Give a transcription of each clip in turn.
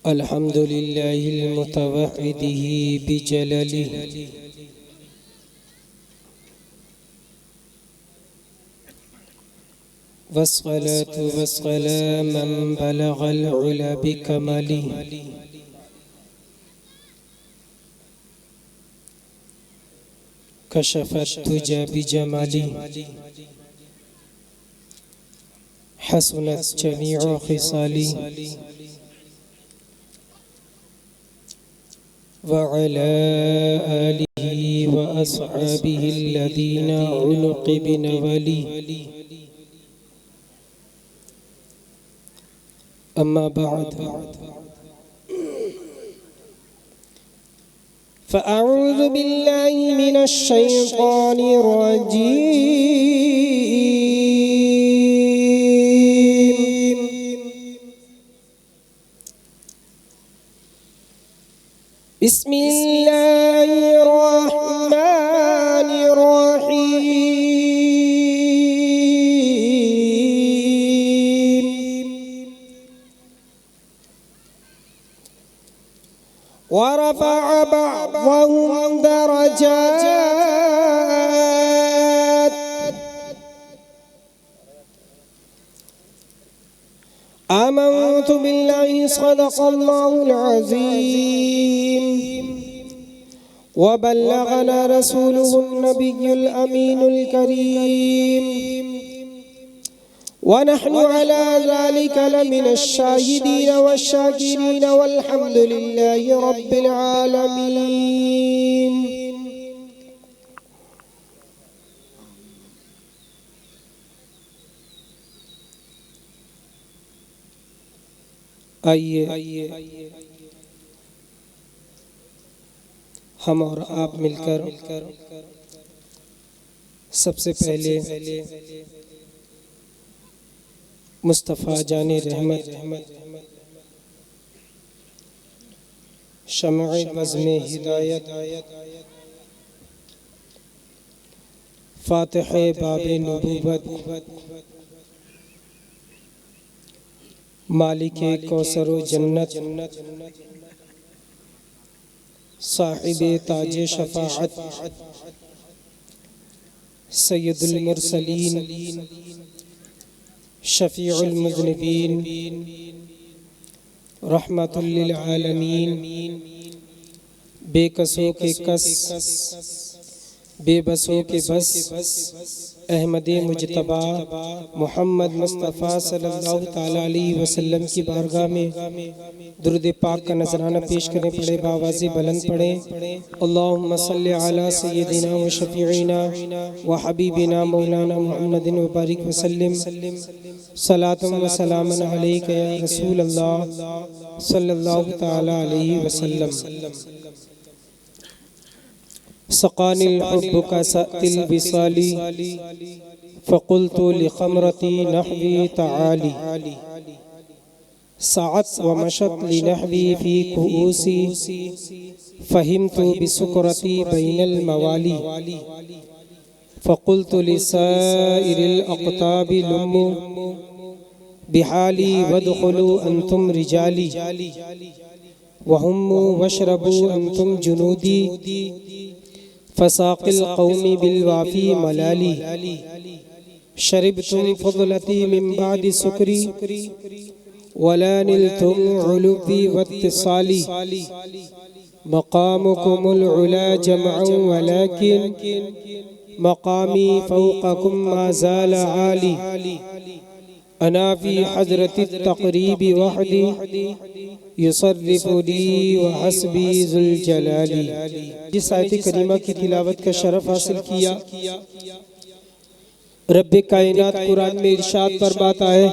अल्हम्दुलिल्लाहिल मुतवहिदिही बिजलालिही वस्सलातु वस्सलाम मन बलगल उला बिकमलिही कशफत तुजा बिजमालिही हसनत जमीउ खिसालिही वअला आलिही व अस्हाबिही अल्लज़ीना उनुक़ु बिनवलिही अम्मा बअद फ़अऊज़ु बिल्लाहि मिनश शैतानिर रजीम बिस्मिल्लाहिर रहमानिर रहीम वरफ़अ बअज़हुम दरजात आमन्तु बिल्लाहि सदक़ल्लाहुल अज़ीम वबल्लगना रसूलुहुन नबियुल अमीनुल करीम वनहनु अला ज़ालिका लमिनश शाहिदीन वश्शाकिरीन वल्हम्दुलिल्लाहि रब्बिल आलमीन। आइए हम और आप मिलकर सबसे पहले मुस्तफ़ा जाने रहमत शम्अ बज़्म हिदायत फ़ातिह बाबे नबूवत मालिके कौसर व जन्नत साहिबे ताजे शफ़ाअत सय्यदुल मुरसलीन शफ़ीउल मुज़निबीन रहमतुल लिल आलमीन बेकसों के कस बेबसों के बस अहमदे मुजतबा मोहम्मद मुस्तफ़ा सल्लल्लाहु ताला अलैहि वसल्लम की बारगाह में दुरूद पाक का नजराना पेश करने पड़े बावाज़ी बुलंद पड़े अल्लाहुम्मा सल्लि अला सय्यदिना व शफ़ीइना व हबीबिना मौलाना मुहम्मदिन व बारिक वसल्लिम सलातुम व सलामन अलैका या रसूल अल्लाह सल्लल्लाहु ताला अलैहि वसल्लम। सक़ानिल हुब्बु कसअतिल विसाली फ़क़ुल्तु लिख़मरती नहवी तआली सअत व मशत लिनहवी फ़ी कुऊसी फ़हिमतु बिसुकरती बैनल मवाली फ़क़ुल्तु लिसाइरिल अक़ताबि लुम्मु बिहाली वदख़ुलू अंतुम रिजाली वहुम्मु वशरबू अंतुम जुनूदी फ़साक़िल क़ौमी बिलवाफ़ी मलाली शरिबतुम फ़ुज़लती मिन बादि सुकरी वला निलतुम उलुवी वत्तिसाली मक़ामुकुमुल उला जमअन वलाकिन मक़ामी फ़ौक़कुम मा ज़ाल आली अना फ़ी हज़रतित तक़रीबि वहदी युसर्रिफ़ुनी व हस्बी ज़ुल जलाली। जिस आयत करीमा की तिलावत का शरफ हासिल किया रब्बे कायनात कुरान में इरशाद फरमाता है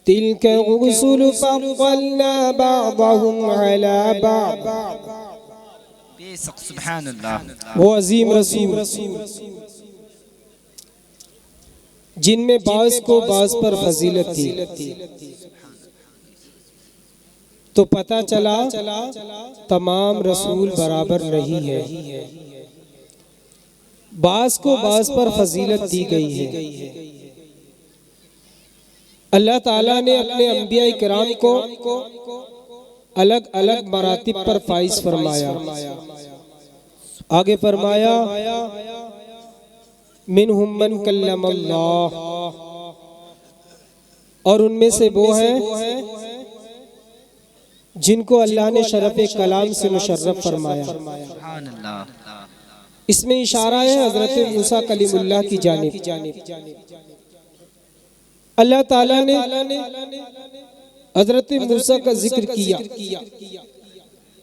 तिल्का रुसुलु फ़द्दलना बअदहुम अला बअद। सुभान अल्लाह। वो अजीम रसूल जिनमें बाज़ को बाज़ पर फजीलत थी तो पता चला तमाम रसूल बराबर नहीं है। बास को बास पर फजीलत दी गई है। अल्लाह ताला ने अपने अंबिया किराम को अलग अलग मरातिब पर फाइज फरमाया। आगे फरमाया मिनहुम मन कल्लमल्लाह, और उनमें से वो है जिनको अल्लाह ने शरफ़े कलाम से मुशर्रफ फरमाया। इसमें इशारा है हजरत मूसा कलीमुल्लाह की जानिब। अल्लाह ताला ने हजरत मूसा का जिक्र किया।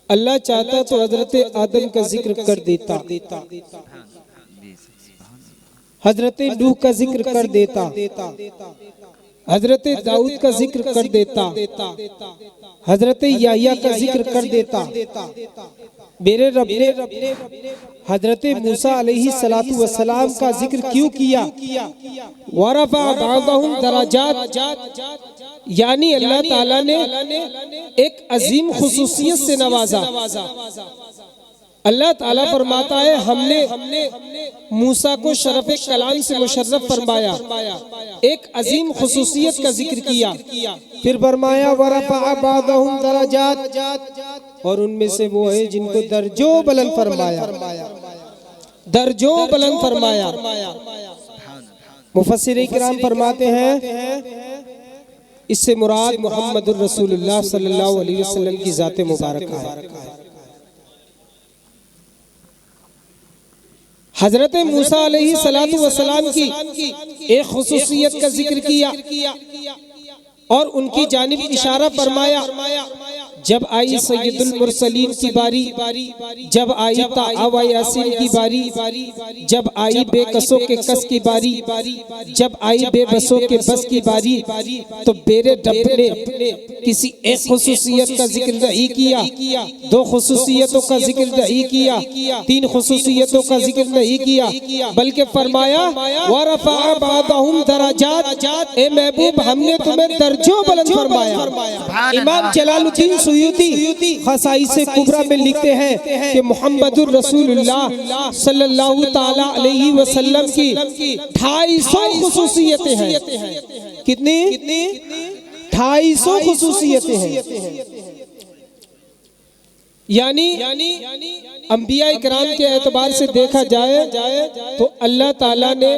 अल्लाह चाहता तो हजरत आदम का जिक्र कर देता, हजरत नूह का जिक्र कर देता, हजरत दाऊद का जिक्र कर देता, हजरत याह्या का जिक्र कर देता। मेरे रब ने हजरत मूसा अलैहि सलातु वस्सलाम का जिक्र क्यों किया? वरफ़ा बअदहुम दराजात, यानी अल्लाह ताला ने एक अजीम खुसूसियत से नवाजा। अल्लाह ताला फरमाता है हमने मूसा को शरफ़े कलाम से मुशर्रफ फरमाया, एक अजीम खुसूसियत का जिक्र किया। फिर फरमाया वरफ़अ बअदहुम दराजात, और उनमें से वो है जिनको दर्जो बुलंद फरमाया, दर्जो बुलंद फरमाया। मुफस्सिर किराम फरमाते हैं इससे मुराद मुहम्मदुर रसूलुल्लाह सल्लल्लाहु अलैहि वसल्लम की ज़ात मुबारक है। हजरत मूसा अलैहि सलातु वस्सलाम की एक खुसूसियत का जिक्र किया और उनकी जानिब इशारा फरमाया। जब आई सैयदुल मुरसलीन की बारी, जब आई ताअवा यासीन की बारी, जब आई बेकसों के कस की बारी, जब आई बेबसों के बस की बारी, तो मेरे रब ने किसी एक खुसूसियत का जिक्र नहीं किया, दो खुसूसियतों का जिक्र नहीं किया, तीन खुसूसियतों का जिक्र नहीं किया, बल्कि फरमाया वरफ़अ बअदहुम दराजात, ए महबूब हमने तुम्हें दर्जों बुलंद फरमाया। इमाम जलालुद्दीन सुयूती खसाइस कुबरा में लिखते हैं कि मुहम्मदुर रसूलुल्लाह सल्लल्लाहु ताला अलैहि वसल्लम की 250 खुसूसियतें हैं। कितनी? 250 खुसूसियतें हैं। यानी अंबिया इकराम के एतबार से देखा जाए तो अल्लाह ताला ने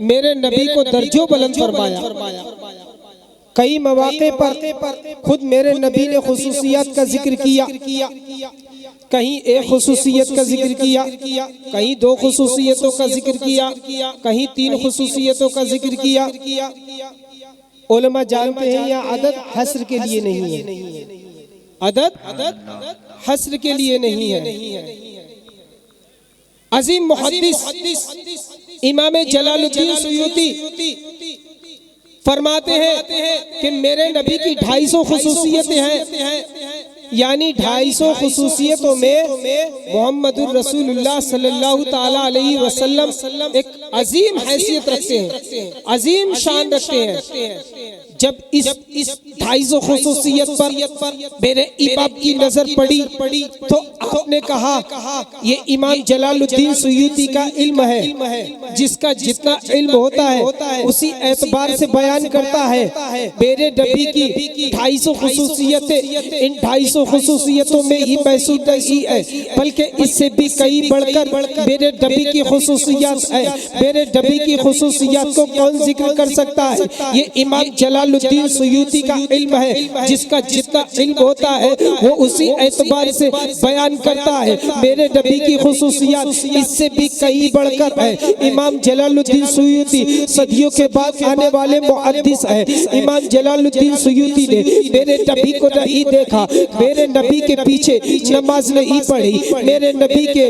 मेरे नबी को दर्जों बुलंद फरमाया। कई मौके पर खुद मेरे नबी ने खुसूसियत का जिक्र किया, कहीं एक खुसूसियत का जिक्र किया, कहीं दो खुसूसियतों का जिक्र किया, कहीं तीन खुसूसियतों का जिक्र किया। उलमा जानते हैं यह अदद हस्र के लिए नहीं है, अदद हस्र के लिए नहीं है। अजीम मुहद्दिस इमाम जलालुद्दीन सुयूती फरमाते हैं कि मेरे नबी की 250 खुसूसियतें हैं, यानी 250 खुसूसियतों में मोहम्मदुर रसूलुल्लाह सल्लल्लाहु ताला अलैहि वसल्लम एक अजीम हैसियत रखते हैं, अजीम शान रखते हैं। जब इस 250 खुसूसियत पर मेरे इमाम की नजर पड़ी तो आपने कहा ये इमाम जलालुद्दीन सुयूती का इल्म है, जिसका जितना इल्म होता है उसी एतबार से बयान करता है। मेरे नबी की 250 खुसूसियतें इन 250 खुसूसियतों में ही महसूस नहीं है, बल्कि इससे भी कई बढ़कर मेरे नबी की खुसूसियत है। मेरे नबी की खुसूसियत को कौन जिक्र कर सकता है? ये इमाम जलालुद्दीन सुयूती का इल्म है, जिसका जितना इल्म होता है वो उसी एतबार से बयान करता है। मेरे नबी की खुसूसियत इससे भी कई बढ़कर है। इमाम जलालुद्दीन सुयूती सदियों के बाद आने वाले मुहद्दिस है। इमाम जलालुद्दीन सुयूती ने मेरे नबी को नहीं देखा, मेरे नबी के पीछे नमाज नहीं पढ़ी, मेरे नबी के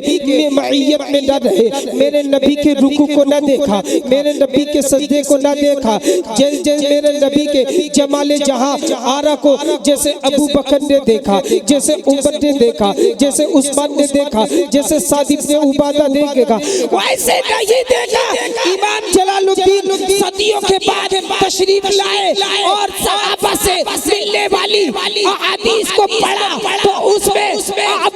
मईयत में न रहे, मेरे नबी के रुकू को न देखा, मेरे नबी के सजदे को न देखा। जैसे मेरे नबी के जमाले जहां आरा को जैसे अबू बकर ने देखा, जैसे उमर ने देखा, जैसे उस्मान ने देखा, जैसे साद इब्ने उबादा ने देखा, वैसे नहीं देखा। इमाम जलालुद्दीन सदियों के बाद तशरीफ लाए और सहाबा से मिलने वाली हदीस को पढ़ा तो उसमें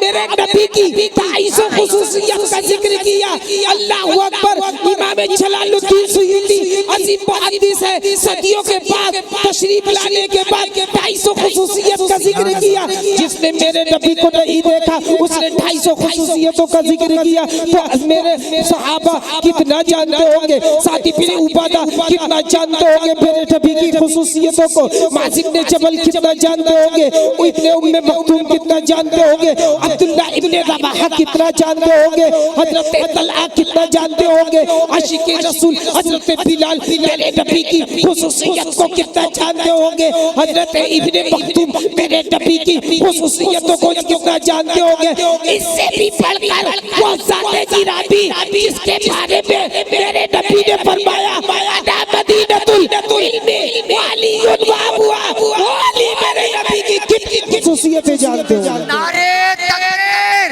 मेरे नबी की 250 खुसूसियत का जिक्र किया। अल्लाह हू अकबर। इमाम जलालुद्दीन सुयूती अजीम मुहद्दिस है, सदियों के बाद तशरीफ लाने के बाद 250 खुसूसियत का जिक्र किया। जिसने मेरे नबी को नहीं देखा उसने 250 खुसूसियतों का जिक्र किया। तो मेरे सहाबा कितना जानते होंगे, साथी फिर उबादा कितना जानते होंगे मेरे नबी की खुसूसियतों को, माजिब ने जबल कितना जानते होंगे, इब्ने उम्मे मक्तूम कितना जानते होंगे, अब्दुल्लाह इब्ने रवाहा कितना जानते होंगे, हजरत तलहा कितना जानते होंगे, आशिक़े रसूल हजरत बिलाल मेरे नबी की खुसूसियत को कितना जानते होंगे, हजरत इब्ने मक्तूम मेरे नबी की खुसूसियतों को कितना जानते होंगे। इससे भी बढ़कर वो ज़ाते गिराबी जिसके बारे में मेरे नबी ने फरमाया अना मदीनतुल इल्मी वालियुन व अबुआ, वाली मेरे नबी की कितनी खुसूसियतें जानते हो। नारे तकबीर,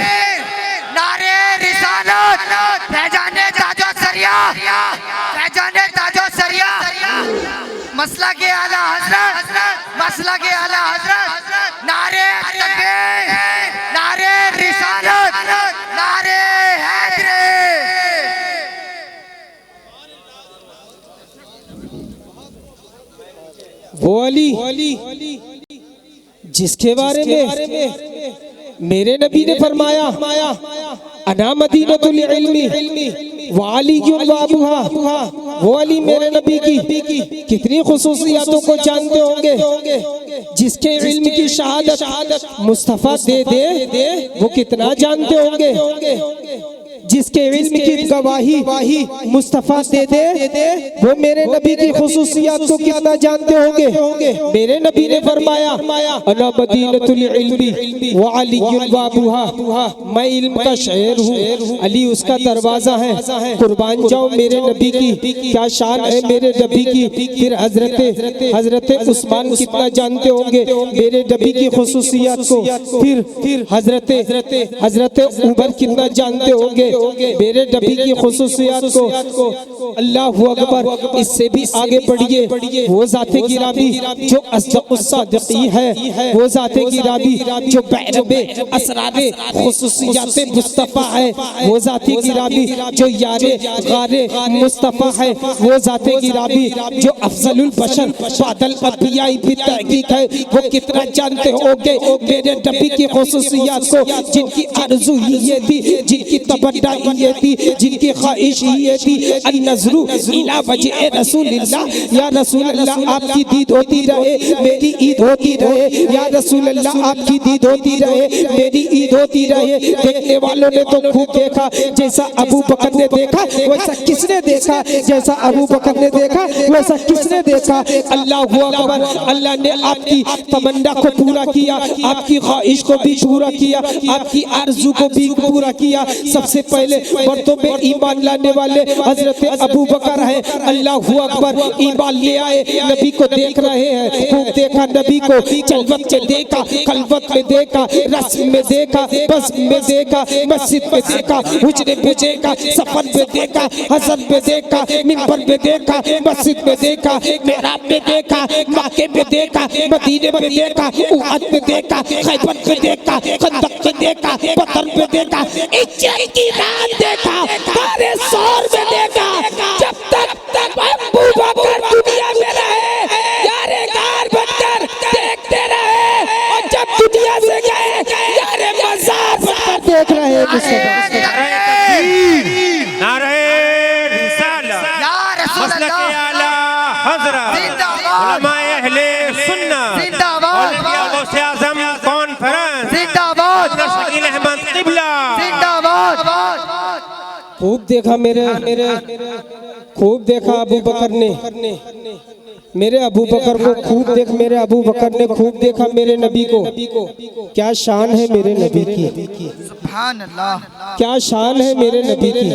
नारे रिसालत, फैजाने ताजो सरिया, फैजाने ताजो सरिया, मसला के आला हजरत, मसला के आला हजरत, नारे तकबीर, नारे रिसालत, नारे हैदरे। वो अली जिसके बारे में मेरे नबी ने फरमाया अना मदीनतुल इल्मी वालियुन व अबुहा, वो अली मेरे नबी की कितनी खुसूसियातों को जानते होंगे। जिसके इल्म की शहादत मुस्तफा दे दे वो कितना जानते होंगे। जिसके इल्म की गवाही मुस्तफा दे दे वो मेरे नबी की खुसूसियात को कितना जानते होंगे। मेरे नबी ने फरमाया अना मदीनतुल इल्मी व अलीयुन व अबुहा, मैं इल्म का शहर हूँ, अली उसका दरवाजा है। कुर्बान जाओ मेरे नबी की क्या शान है मेरे नबी की। फिर हजरत उस्मान कितना जानते होंगे मेरे नबी की खुसूसियात को। फिर हजरत उमर कितना जानते होंगे मेरे नबी की खुसूसियात को। अल्लाहु अकबर। इससे भी आगे बढ़िए, वो ज़ाते गिराबी जो अस्सादिक़ी है, वो ज़ाते गिराबी जो बैरबे असरारे खुसूसियात मुस्तफ़ा है, वो ज़ाते गिराबी जो यारे गारे मुस्तफ़ा है, वो ज़ाते गिराबी जो अफजलुल बशर बादल अंबिया भी तहकीक है। वो कितना जानते होंगे मेरे नबी की खुसूसियात को, जिनकी आरज़ू ये थी, जिनकी तमन्ना ये थी, जिनकी ख्वाहिश ये थी अन्नज़्रु इला वजह रसूलिल्लाह, या रसूल अल्लाह आपकी दीद होती रहे, मेरी ईद होती रहे, या रसूल अल्लाह आपकी दीद होती रहे, मेरी ईद होती रहे। देखने वालों ने तो खूब देखा, जैसा अबू बकर ने देखा वैसा किसने देखा, जैसा अबू बकर ने देखा वैसा किसने देखा। अल्लाहु अकबर। अल्लाह ने आपकी तमन्ना को पूरा किया, आपकी ख्वाहिश को भी पूरा किया, आपकी आरज़ू को भी पूरा किया। सबसे पहले मर्दों में ईमान लाने वाले हजरत अबू बकर है। अल्लाहु अकबर। ईमान ले आए, नबी को देख रहे हैं, खूब देखा नबी को, चलवत में देखा, खलवत में देखा, रस्म में देखा, बज़्म में देखा, मस्जिद में देखा, हुजरे में देखा, सफर में देखा, हसन में देखा, मिंबर में देखा, मस्जिद में देखा, मेहराब में देखा, मक्के में देखा, मदीने में देखा, उहद में देखा, खैबर में देखा, खंदक में देखा, बदर में देखा, इज्जत की रात देखा, तारे सौर में देखा। जब तक अबू बकर दुनिया में रहे यारे गार बनकर देखते रहे, और जब दुनिया से गए यारे मज़ार बनकर देख रहे। नारे रिसालत, मसलक आला हज़रत, उलमाए अहले सुन्नत, औलिया गौसे आज़म कॉन्फ्रेंस, शकील अहमद क़िबला। खूब देखा खूब देखा अबू बकर ने, मेरे अबू बकर को खूब देख, मेरे अबू बकर ने खूब देखा मेरे नबी को। क्या शान है मेरे नबी की, सुभान अल्लाह। क्या शान है मेरे नबी की,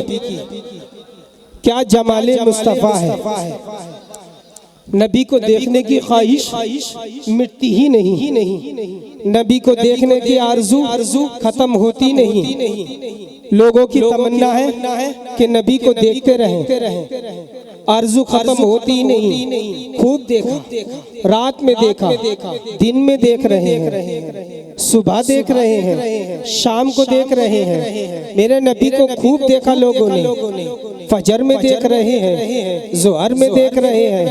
क्या जमाले मुस्तफ़ा है। नबी को देखने की ख्वाहिश मिटती ही नहीं, नबी को देखने की आरज़ू खत्म होती नहीं। लोगों की तमन्ना है कि नबी को देखते रहें, आरज़ू खत्म होती नहीं। खूब देखा, रात में देखा, दिन में देख रहे हैं। सुबह देख रहे हैं, शाम को देख रहे हैं। मेरे नबी को खूब देखा लोगों ने। फजर में देख रहे हैं, जोहर में देख रहे हैं,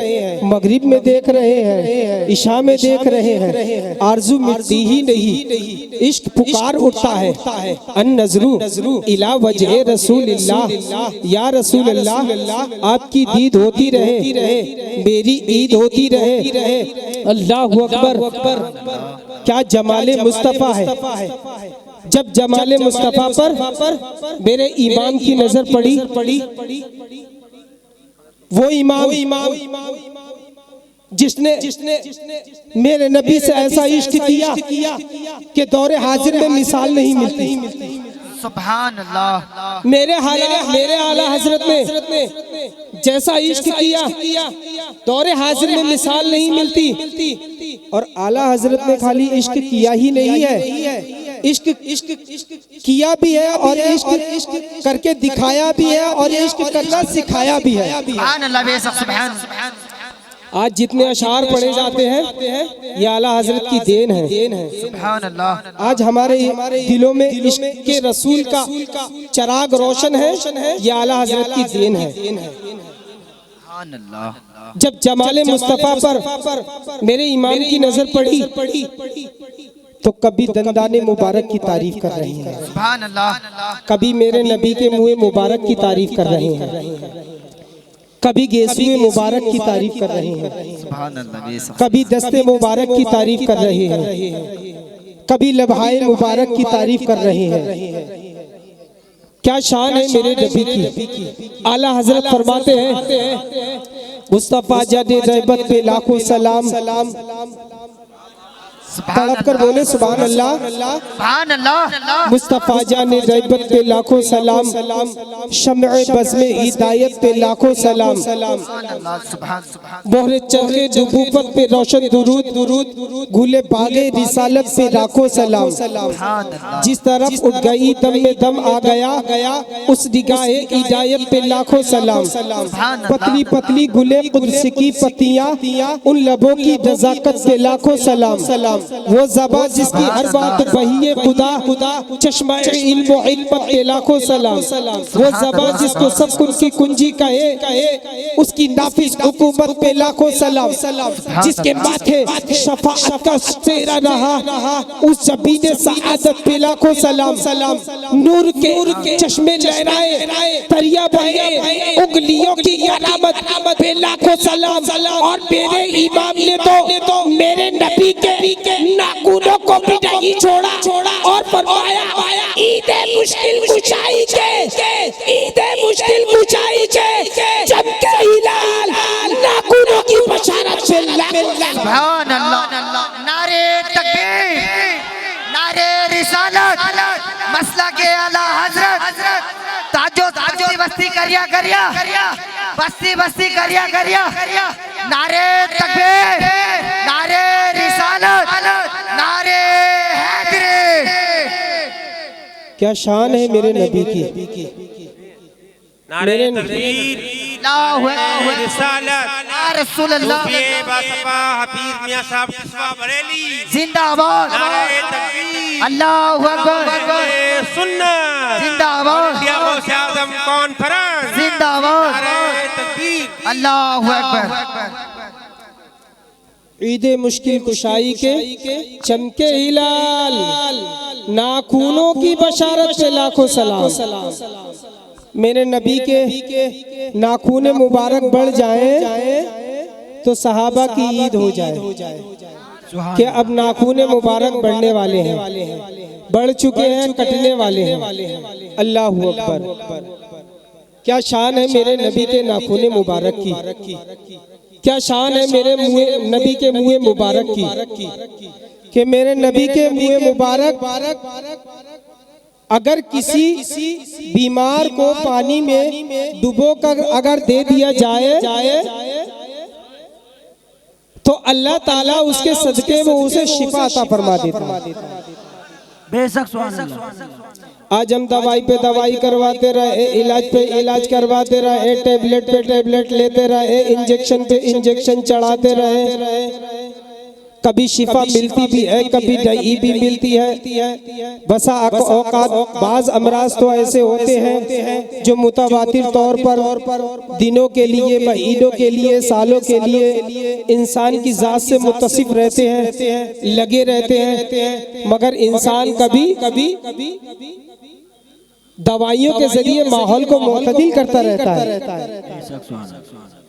मगरिब में देख रहे हैं, इशा में देख रहे हैं। आरजू मिटती ही नहीं, इश्क पुकार उठता है। अन नजरू इला वजह रसूलिल्लाह, या रसूल अल्लाह आपकी दीद होती रहे, मेरी ईद होती रहे। अल्लाहु अकबर। क्या जमाले मुस्तफ़ा है। जब जमाले मुस्तफ़ा पर मेरे इमाम की नजर पड़ी, वो इमाम जिसने मेरे नबी से ऐसा इश्क किया कि दौरे हाजिर में मिसाल नहीं मिलती। सुभान अल्लाह। मेरे आला हजरत ने जैसा इश्क किया दौरे हाजिर में मिसाल नहीं मिलती। और आला हजरत ने खाली इश्क किया ही नहीं है, इश्क किया भी है और इश्क करके दिखाया भी है और इश्क करना सिखाया भी है। सुभान अल्लाह बेशक सुभान। आज जितने अशार पढ़े जाते हैं ये आला हजरत की देन है। सुभान अल्लाह। आज हमारे दिलों में इश्क के रसूल का चराग रोशन है, ये आला हजरत की देन है। सुभान अल्लाह। जब जमाले मुस्तफ़ा पर मेरे इमाम की नजर पड़ी तो कभी दंदाने मुबारक की तारीफ कर रहे हैं, सुभान अल्लाह। कभी मेरे नबी के मुँह मुबारक की तारीफ कर रहे हैं, कभी गेसुए मुबारक की तारीफ कर रहे हैं, सुभान अल्लाह। कभी दस्ते मुबारक की तारीफ कर रहे हैं, कभी लबहाए मुबारक की तारीफ कर रहे हैं। क्या शान है मेरे नबी की। आला हजरत फरमाते हैं मुस्तफा जाने रहमत पे लाखों सलाम। तड़प कर बोले सुभान अल्लाह। सुभान अल्लाह। मुस्तफा जाने रहमत पे लाखों सलाम, शम्ए बज़ में हिदायत पे लाखों सलाम। बोहरे चरखे नबूवत पे रोशन दुरूद, गुले बागे रिसालत पे लाखों सलाम। जिस तरफ उठ गई दम में दम आ गया, उस निगाहे हिदायत पे लाखों सलाम। पतली पतली गुले कुद्स की पत्तियां, उन लबों की नज़ाकत पे लाखों सलाम। वो ज़बा जिसकी हर बात बहिए खुदा, चश्मा इल्म व हिकमत पे लाखों सलाम। वो ज़बा जिसको सब कुछ की कुंजी कहे, उसकी नाफिज हुकूमत पे लाखों सलाम। जिसके माथे शफाअत का सेहरा रहा, उस जबीने सआदत पे लाखों सलाम। नूर के चश्मे लहराए, दरिया बहे, उंगलियों की अलामत पे लाखों सलाम। और मेरे इमाम ने तो मेरे नबी के नाखूनों को भी नहीं छोड़ा और फरमाया ईद मुश्किल कुशाई के चमके हिलाल, नाखूनों की बशारत से। सुभान अल्लाह। नारे तकबीर, नारे रिसालत, मसला के आला हजरत, ताजो बस्ती करिया, बस्ती करिया। नारे तकबीर, नारे रिसालत, नारे हैदरी। क्या शान है मेरे नबी की। नारे तकबीर, नारे रिसालत, या रसूल अल्लाह। बासपा हफीज मियां साहब किस्वा बरेली जिंदाबाद। नारे तकबीर, अल्लाहु अकबर, सुन्नत जिंदाबाद। इंडिया गौसे आज़म कॉन्फ्रेंस जिंदाबाद। नारे तकबीर, अल्लाहु अकबर। ईद मुश्किल कुशाई के चमके हिलाल, नाखूनों की बशारत पे लाखों सलाम। मेरे नबी के नाखून मुबारक बढ़ जाए तो सहाबा की ईद हो जाए। कि अब नाखून मुबारक बढ़ने वाले हैं, बढ़ चुके हैं, कटने वाले हैं। अल्लाहु अकबर। क्या शान है मेरे नबी के नाखून मुबारक की। क्या शान है मेरे नबी के मुँह मुबारक की। कि मेरे नबी के मुँह मुबारक अगर किसी बीमार को पानी में डुबो कर अगर दे दिया जाए तो अल्लाह ताला उसके सदके में उसे शिफा अता फरमा देता है। बेशक सुभान अल्लाह। आज हम दवाई पे दवाई करवाते रहे, इलाज पे इलाज करवाते रहे, टेबलेट पे टेबलेट लेते रहे, इंजेक्शन पे इंजेक्शन चढ़ाते रहे, कभी शिफा मिलती भी है, कभी नहीं भी मिलती है। बसा औकात बाज अमराज तो ऐसे होते हैं जो मुतवातिर तौर पर दिनों के लिए, महीनों के लिए, सालों के लिए इंसान की जात से मुत्तसिफ रहते हैं, लगे रहते हैं, मगर इंसान कभी दवाइयों के जरिए माहौल को मुतदिल करता रहता है।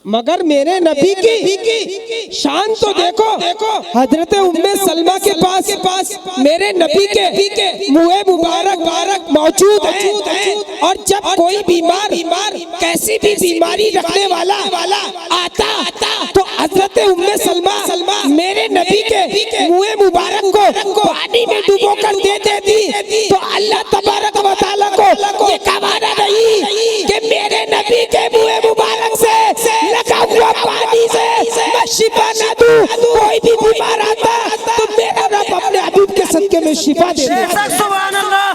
मगर मेरे नबी की शान तो देखो, हजरत उम्मे सलमा के पास मेरे नबी के मुँह मुबारक मौजूद है। और जब कोई बीमार कैसी भी बीमारी रखने वाला आता तो हजरत उम्मे सलमा मेरे नबी के मुँह मुबारक को पानी में डुबो कर दे देती। तो अल्लाह तबारक व तआला को ये कमाना नहीं कि मेरे नबी के मुँह मुबारक से लगा हुआ पानी से मैं शिफा ना दूं। कोई भी बीमार आता तो मेरा रब अपने हबीब के सदके में शिफा दे देता। सुभान अल्लाह।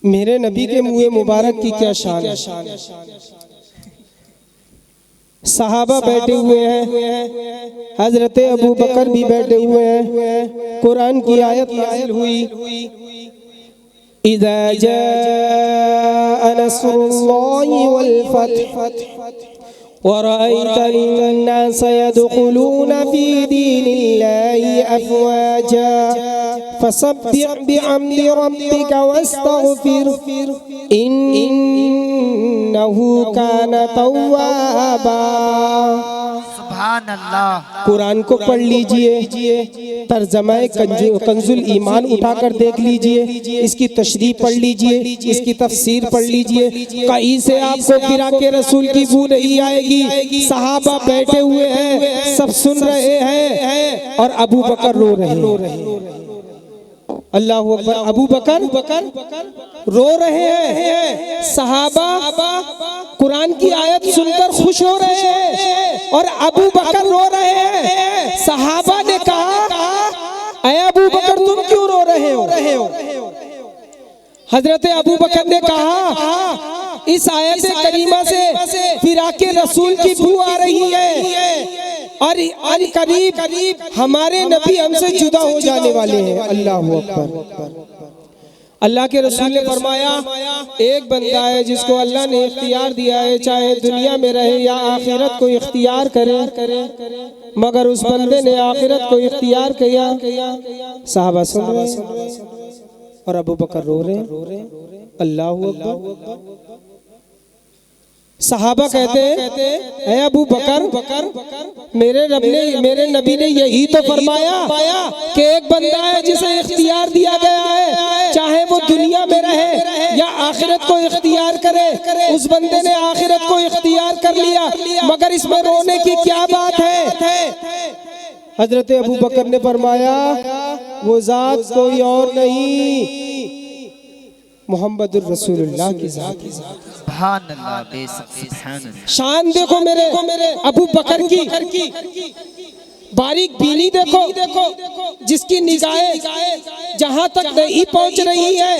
मेरे नबी के मुँह मुबारक की क्या शान है। सहाबा बैठे हुए हैं, हजरत अबू बकर भी बैठे हुए हैं। कुरान की आयत नाज़िल हुई, इज़ा जाअ नस्रुल्लाहि वल फत्ह वरअयतन्नास यदखुलूना फी दीनिल्लाहि अफ़वाजा फसब्बिह बिहम्दि रब्बिका वस्तगफिर इन्नहु काना तव्वाबा। सुभान अल्लाह। कुरान को पढ़ लीजिए, तर्जमाए कंजुल ईमान उठाकर देख लीजिए, इसकी तशरीह पढ़ लीजिए, इसकी तफसीर पढ़ लीजिए। कहीं से आपको फिराके रसूल की बू नहीं आएगी। सहाबा बैठे हुए हैं, सब सुन रहे हैं और अबू बकर रो रहे हैं। अल्लाहु अकबर। अबू बकर रो रहे हैं, सहाबा कुरान की आयत सुनकर खुश हो रहे हैं और अबू बकर रो रहे हैं। सहाबा ने कहा, ऐ अबू बकर तुम क्यों रो रहे हो? हजरत अबू बकर ने कहा, इस आयत करीमा से फिराके रसूल की बू आ रही है और करीब हमारे नबी हमसे जुदा हो जाने वाले हैं। अल्लाहु अकबर। अल्लाह के रसूल ने फरमाया, एक बंदा है जिसको अल्लाह ने इख्तियार दिया है, चाहे दुनिया में रहे या आखिरत को इख्तियार करे, मगर उस बंदे ने आखिरत को इख्तियार किया। साहबा सुन रहे और अबू बकर रो रहे। अल्लाहु अकबर। सहाबा कहते हैं, ऐ अबू बकर, मेरे नबी ने यही तो फरमाया कि एक बंदा है जिसे इख्तियार दिया गया है, चाहे वो दुनिया में रहे या आखिरत को इख्तियार करे। उस बंदे ने आखिरत को इख्तियार कर लिया, मगर इसमें रोने की क्या बात है? हजरत अबू बकर ने फरमाया, वो जात कोई और नहीं, मोहम्मदुर रसूलुल्लाह की जात। सुभान अल्लाह, सुभान अल्लाह। शान देखो मेरे अबू बकर की, बारीक बीनी देखो, जिसकी निगाहें जहां तक नहीं पहुंच रही है,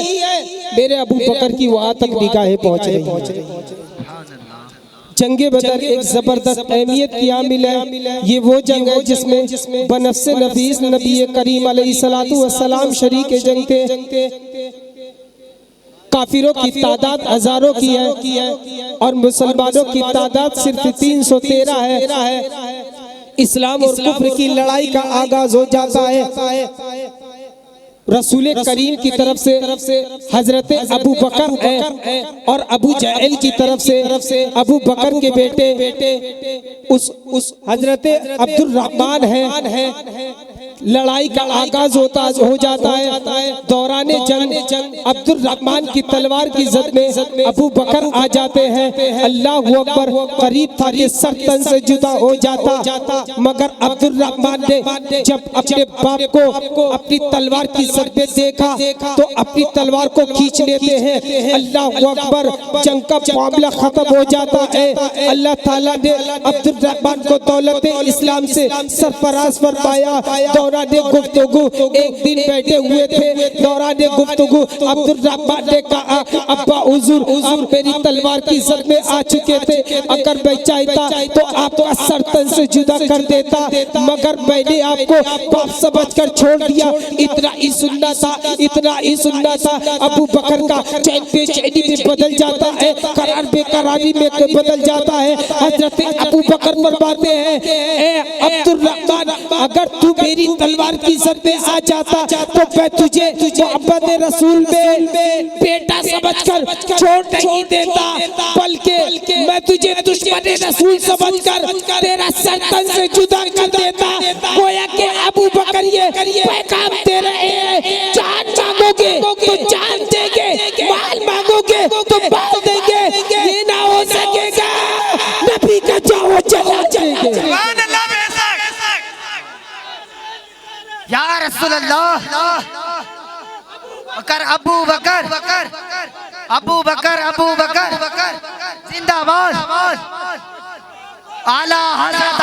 मेरे अबू बकर की वहां तक निगाहें पहुंच रही है। जंगे बदर एक जबरदस्त अहमियत की आमिल है। ये वो जंग है जिसमें बनफ्से नफीस नबी करीम अलैहिस्सलातु वस्सलाम शरीक जंग थे। काफिरों की तादाद हजारों की है और मुसलमानों की तादाद सिर्फ 313 है। इस्लाम और कुफ्र की लड़ाई का आगाज हो जाता है। रसूल करीम की तरफ से हजरत अबू बकर है और अबू जहल की तरफ से अबू बकर के बेटे उस हजरत अब्दुल रहमान है। लड़ाई का आगाज हो जाता है। दौराने जंग अब्दुल रहमान की तलवार की जद में अबू बकर आ जाते हैं। अल्लाहु अकबर। करीब था कि सर तन से जुदा हो जाता, मगर अब्दुल रहमान ने जब अपने बाप को अपनी तलवार की जद में देखा तो अपनी तलवार को खींच लेते हैं। अल्लाहु अकबर। जंग का मामला खत्म हो जाता है। अल्लाह ताला ने अब्दुल रहमान को दौलत इस्लाम से सरफराज फरमाया। दौरान गुफ्तगू एक दिन बैठे हुए थे, दौरान गुफ्तगू अब्दुल रहमान ने कहा अब्बा हुजूर आप मेरी तलवार की जद में आ चुके थे, अगर मैं चाहता तो आपका सर तन से जुदा कर देता, मगर मैंने आपको बाप समझकर छोड़ दिया। इतना ही सुनना था, इतना ही सुनना था। अबू बकर का चैन बेचैनी में बदल जाता है, करार बेकरारी में बदल जाता है। हजरत अबू बकर फरमाते हैं ए अब्दुल रहमान अगर तू मेरी तलवार की जद में आ जाता तो मैं तुझे मोहम्मद रसूल में बेटा समझकर छोड़ नहीं देता, बल्कि मैं तुझे दुश्मन रसूल समझकर तेरा सर तन से जुदा कर देता। गोया के अबू बकर ये पैगाम दे रहे हैं, जान मांगोगे तो जान देंगे, माल मांगोगे तो माल देंगे, ये ना हो सकेगा। नबी का जाओ चला जाएंगे। सुभान अल्लाह बेशक। या रसूल अल्लाह बकर अबू बकर अबू बकर अबू बकर जिंदाबाद। आला हजरत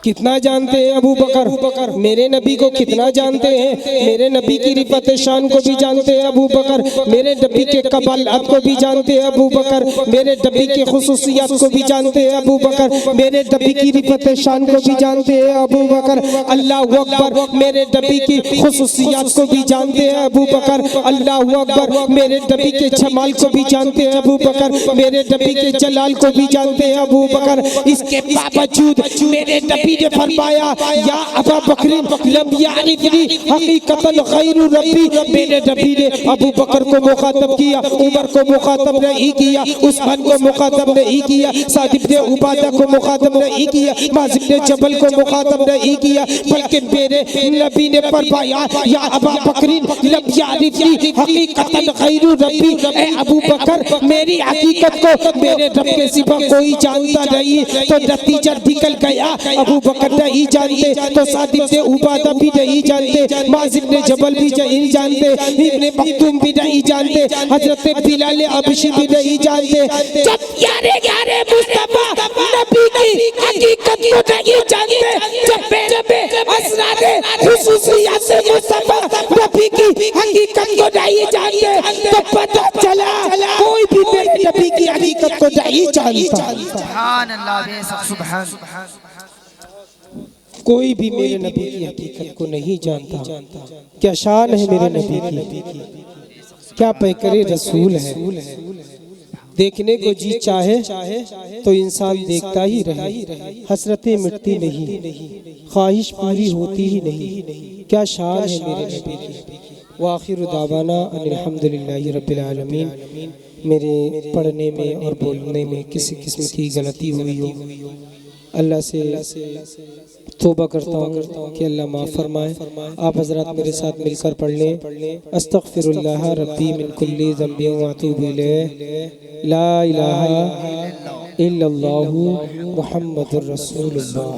कितना जानते हैं अबू बकर, मेरे नबी को कितना जानते हैं, मेरे नबी की रिफत शान को भी जानते हैं अबू बकर, मेरे नबी के कबालत को भी जानते हैं अबू बकर, मेरे नबी के खुसूसियात को भी जानते हैं अबू बकर, मेरे नबी की रिफत शान को भी जानते हैं अबू बकर। अल्लाह अकबर, मेरे नबी की खुसूसियात को भी जानते हैं अबू बकर। अल्लाह अकबर, मेरे नबी के जमाल को भी जानते हैं अबू बकर, मेरे नबी के जलाल को भी जानते हैं अबू बकर। इसके बावजूद मेरे नबी ने फरमाया या अबा बकरीन लम यारिफनी हकीकतन गैरु रब्बी। मेरे नबी ने अबू बकर को मुखातब किया, उमर को मुखातब नहीं किया, उस्मान को मुखातब नहीं किया, साद इब्ने उबादा को मुखातब नहीं किया, माज़ इब्ने जबल को मुखातब नहीं किया, बल्कि मेरे नबी ने फरमाया या अबा बकरीन लम यारिफनी हकीकतन गैरु रब्बी। ए अबू बकर मेरी हकीकत को मेरे रब के सिवा कोई जानता नहीं। तो नतीजा निकल गया, अबू बकर नहीं जानते तो साद इब्ने उबादा भी नहीं जानते, माज़ इब्ने जबल भी नहीं जानते, इब्ने मक्तूम भी नहीं जानते, हजरत बिलाल हबशी भी नहीं जानते। जब यारे मुस्तफा नबी की हकीकत को नहीं जानते, जब असरारे खुसूसियात से मुस्तफा नबी की हकीकत को नहीं जानते, तो पता चला कोई भी मेरे नबी की हकीकत को नहीं जानता। सुभान अल्लाह बेशक सुभान। कोई भी मेरे नबी की हकीकत को नहीं जानता। क्या शान है मेरे नबी की, क्या पैकरे रसूल है। देखने को जी चाहे तो इंसान देखता ही रहे, हसरतें मिटती नहीं, ख्वाहिश पूरी होती ही नहीं। क्या शान है मेरे नबी की। वाखिर दावाना अल्हम्दुलिल्लाहि रब्बिल आलमीन। मेरे पढ़ने में और बोलने में किसी किस्म की गलती हुई हो, अल्लाह से तौबा करता हूँ कि अल्लाह माफ़ फरमाए। आप हजरात मेरे साथ मिलकर पढ़ लें अस्तगफिरुल्लाह रब्बी मिन कुल्ली ज़ंबि व अतूबु इलैह ला इलाहा इल्लल्लाहु मुहम्मदुर रसूलुल्लाह।